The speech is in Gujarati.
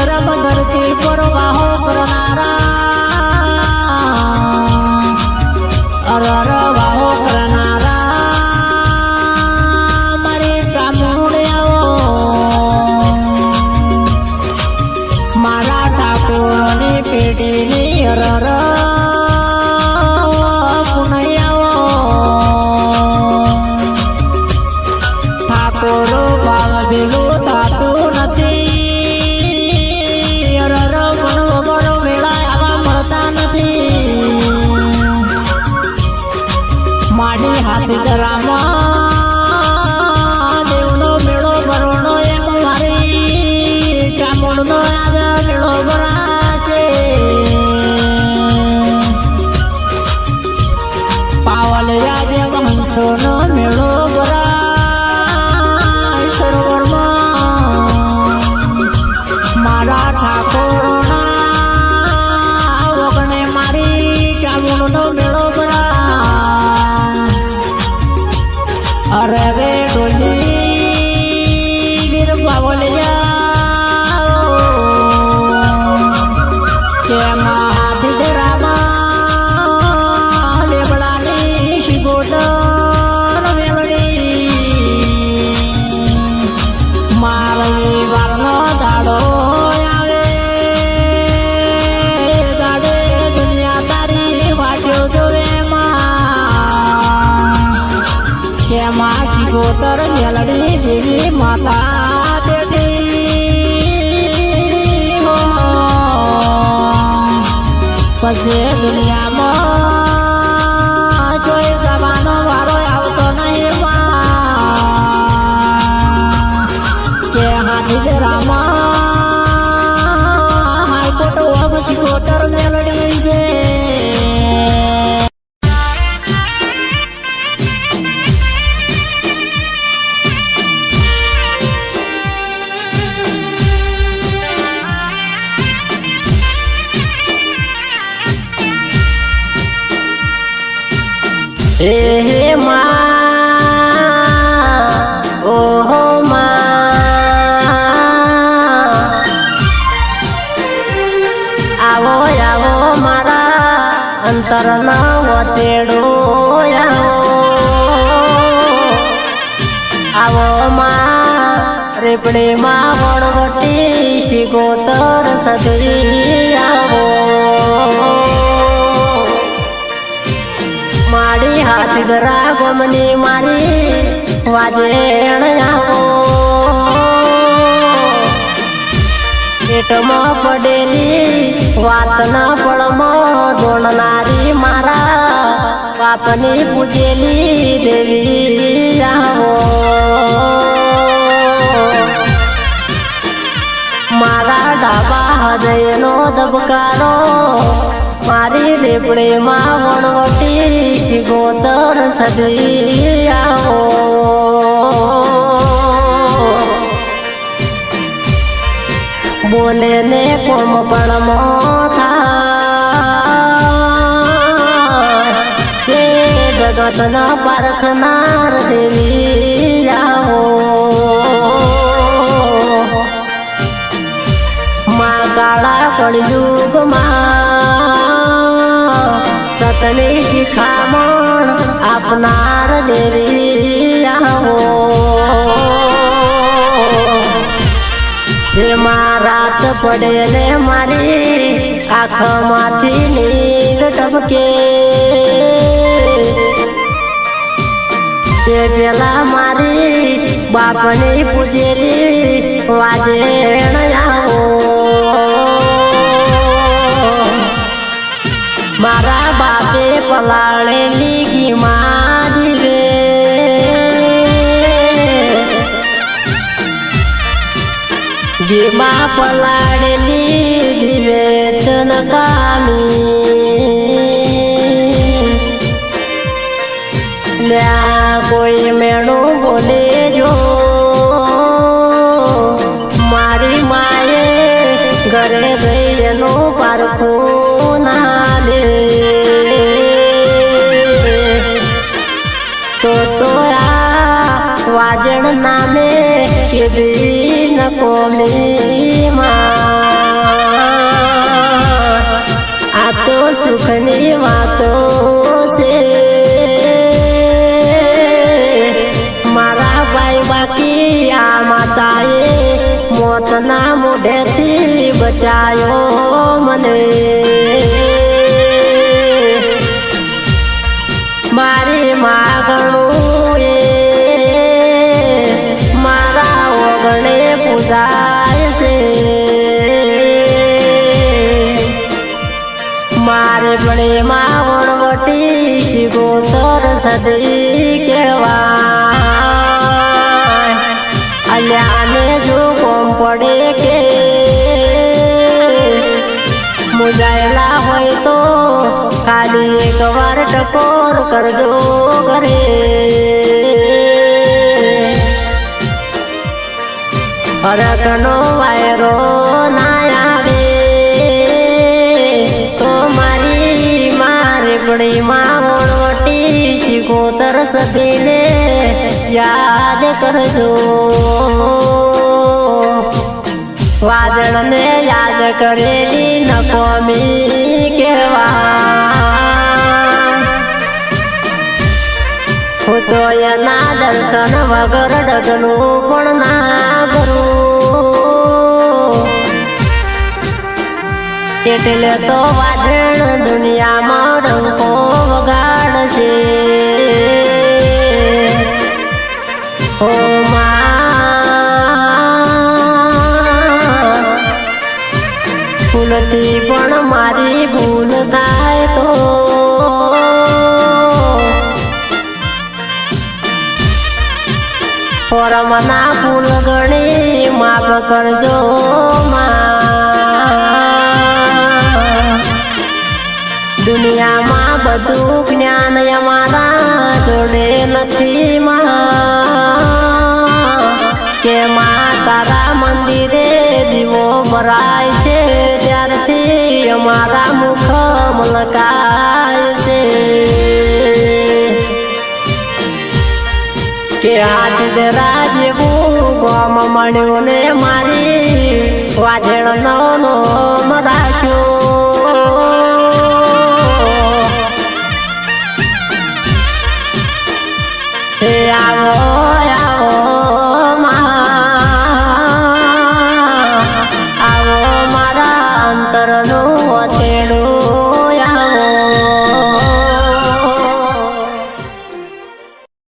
ધર્મ ધરતી પર વાહો કરનારા અરર વાહો કરનારા મારી ચામુંડિયાઓ મારા ઠાકોરની પેટીની અરર ઠાકોરો ભાવ ભેગું થતું નથી અરર મન વગર મેળા આવા મળતા નથી માડી હાથી ધરામાં દેવનો મેળો ભરવાનો એમ મારી ચામુંડનો આજ મેળો ભરાશે પાવલ રાજે હંસોનો મેળો મારા ઠાકોરના વગણે મારી ચામુંડનો મેળો ભરા અરે રે ડોલી વીર પાવલિયા કે હાથી ધરામાં લેબડાની શિગોદર વેવડી મારી વારનો દાડો આવે દાડે દુનિયા તારી વાટ્યો જોવે કે માં શિગોતર મેલડી જેવી માતા બેઠી હો પછી દુનિયામાં જોઈ જવાનો વારો આવતો નહીં કે હાથી ધરામાં હાઈકોર્ટ ઓફ શિગોતર મેલડી છે હે માં ઓહો માં આવો આવો મારા અંતરના વતેડો આવો માં રેપડીમાં વણવટી શિગોતર સદરી આવો મારી હાથી ધરા ગમની મારી વાજેણ આવો પેટમાં પડેલી વાતના પળમાં દોડનારી મારા બાપની પૂજેલી દેવી આવો મારા ડાબા હૃદયનો ધબકારો મારી રેપડીમાં વણવટી શિગોતર સદી આવો બોલે ને કોમ પણ થાય જગતના પારખનાર દેવી આવો માં કાળા કળયુગમાં સતની શિખામણ આપનાર દેવી આવો એમાં રાત પડે ને મારી આંખમાંથી નીર ટપકે તે પેલા મારી બાપની પૂજેલી વાજેણ આવો મારા બાપે પલાળેલી ઘીમાં દીવે ઘીમાં પલાળેલી દીવે ચનકામી લ્યા કોઈ મેણું બોલે જો મારી માએ ઘરે ગઈ એનું પારખું ના લે તો આ વાજણ નામે કીધી ન કોમી માં દુઃખની વાતો છે મારા ભાઈ બાકી આ માતાએ મોતના મોઢેથી બચાયો મને મારી માગણું એ મારા ઓગણે પૂજાય છે મારે પડે માં વણવટી શિગોતર સદી કહેવાય અલ્યાને જો કોમ પડે કે મુજાયેલા હોય તો ખાલી એક વાર ટકોર કરજો ઘરે ફરકનો વાયરો ના આવે તો મારી પડીમાં વણવટી શિકોતર સદીને યાદ કરજો વાદળને યાદ કરેલી નકોમી કહેવાય હું તો એના દર્શન વગર ડગલું પણ ના ભરું એટલે તો વાદળ દુનિયામાં ડંકો વગાડશે ઓ ભૂલથી પણ મારી ભૂલ થાય તો પરમના ફૂલ ગણી માફ કરજો દુનિયામાં બધું જ્ઞાન અમારા જોડે નથી કે માં તારા મંદિરે દીવો ભરાય છે ત્યારથી અમારા મુખ મલકાય છે કે હાથ દરા જેવું ગોમ મળ્યું ને મારી વાજણ નો મરા